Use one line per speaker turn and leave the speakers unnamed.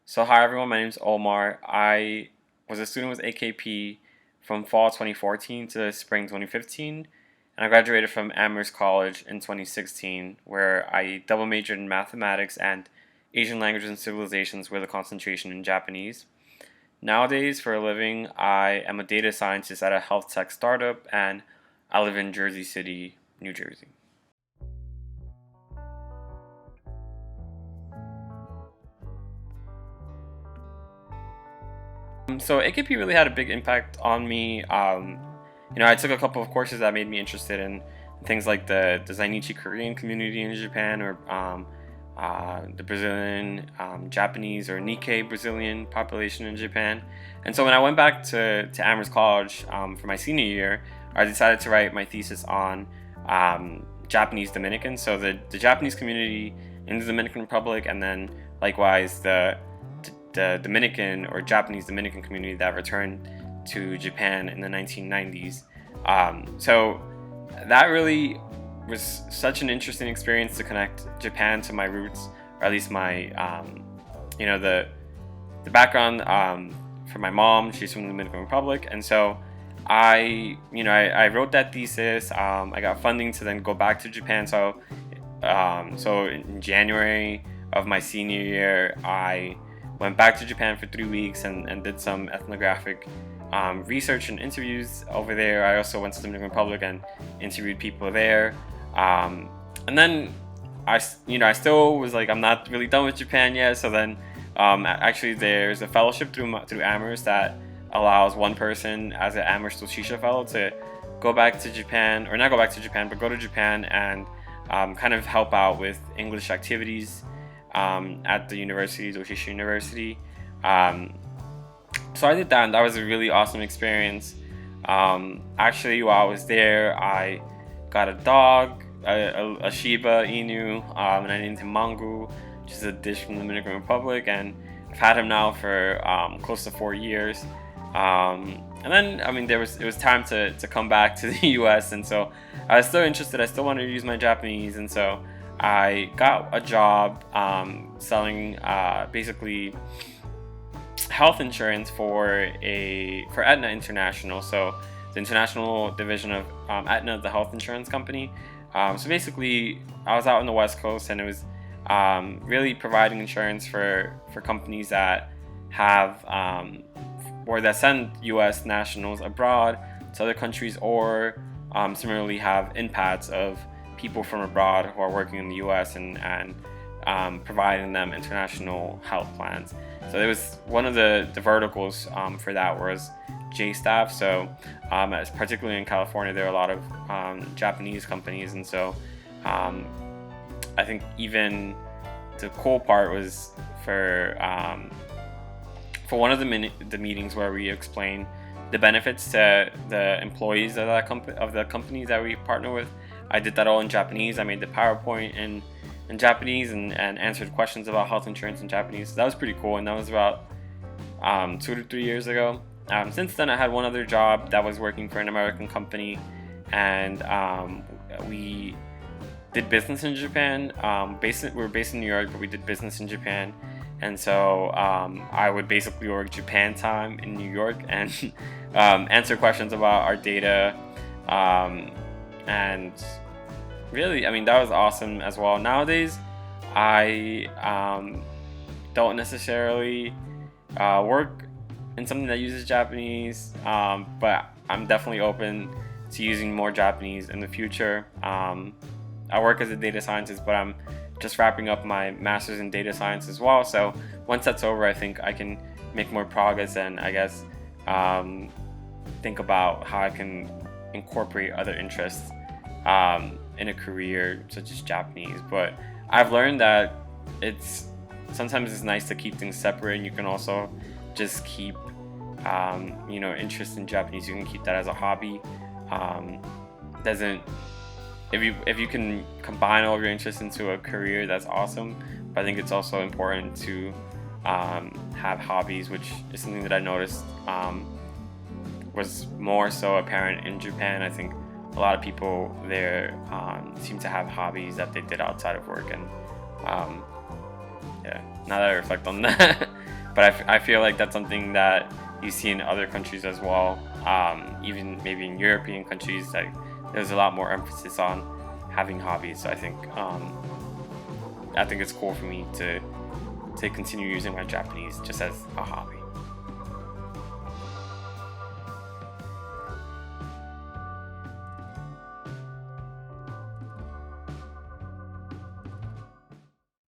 So hi everyone, my name is Omar. I was a student with AKP from fall 2014 to spring 2015, and I graduated from Amherst College in 2016, where I double majored in mathematics and Asian languages and civilizations with a concentration in Japanese. Nowadays, for a living, I am a data scientist at a health tech startup, and I live in Jersey City, New Jersey. So AKP really had a big impact on me. I took a couple of courses that made me interested in things like the Zainichi Korean community in Japan, or the Brazilian, Japanese, or Nikkei Brazilian population in Japan. And so when I went back to Amherst College for my senior year, I decided to write my thesis on Japanese Dominicans. So the Japanese community in the Dominican Republic, and then likewise the Dominican or Japanese Dominican community that returned to Japan in the 1990s. So that really was such an interesting experience to connect Japan to my roots, or at least my, the background for my mom. She's from the Dominican Republic, and so I wrote that thesis. I got funding to then go back to Japan. So in January of my senior year, I went back to Japan for 3 weeks and did some ethnographic research and interviews over there. I also went to the Dominican Republic and interviewed people there. And then I still was like, I'm not really done with Japan yet. So then actually there's a fellowship through Amherst that allows one person as an Amherst Shisha fellow to go back to Japan, or not go back to Japan, but go to Japan and kind of help out with English activities at the university, Doshisha University. So I did that, and that was a really awesome experience. Actually, while I was there, I got a dog, a Shiba Inu, and I named him Mangu, which is a dish from the Dominican Republic, and I've had him now for close to 4 years. And then, it was time to come back to the U.S., and so I was still interested. I still wanted to use my Japanese, and so I got a job selling basically health insurance for Aetna International. So the international division of Aetna, the health insurance company. So basically, I was out on the West Coast, and it was really providing insurance for companies that have or that send U.S. nationals abroad to other countries, or similarly have inpads of people from abroad who are working in the U.S. and providing them international health plans. So it was one of the verticals for that was J-staff. So particularly in California, there are a lot of Japanese companies, and so I think even the cool part was for one of the meetings where we explain the benefits to the employees of the companies that we partner with. I did that all in Japanese. I made the PowerPoint in Japanese and answered questions about health insurance in Japanese. So that was pretty cool, and that was about 2 to 3 years ago. Since then, I had one other job that was working for an American company, and we did business in Japan. We were based in New York, but we did business in Japan. And so I would basically work Japan time in New York and answer questions about our data. And really, that was awesome as well. Nowadays, I don't necessarily work in something that uses Japanese, but I'm definitely open to using more Japanese in the future. I work as a data scientist, but I'm just wrapping up my master's in data science as well. So once that's over, I think I can make more progress and I guess think about how I can incorporate other interests in a career such as Japanese. But I've learned that sometimes it's nice to keep things separate, and you can also just keep interest in Japanese. You can keep that as a hobby. If you can combine all of your interests into a career, that's awesome. But I think it's also important to have hobbies, which is something that I noticed was more so apparent in Japan. I think a lot of people there seem to have hobbies that they did outside of work, and now that I reflect on that, but I feel like that's something that you see in other countries as well. Even maybe in European countries, like there's a lot more emphasis on having hobbies. So I think it's cool for me to continue using my Japanese just as a hobby.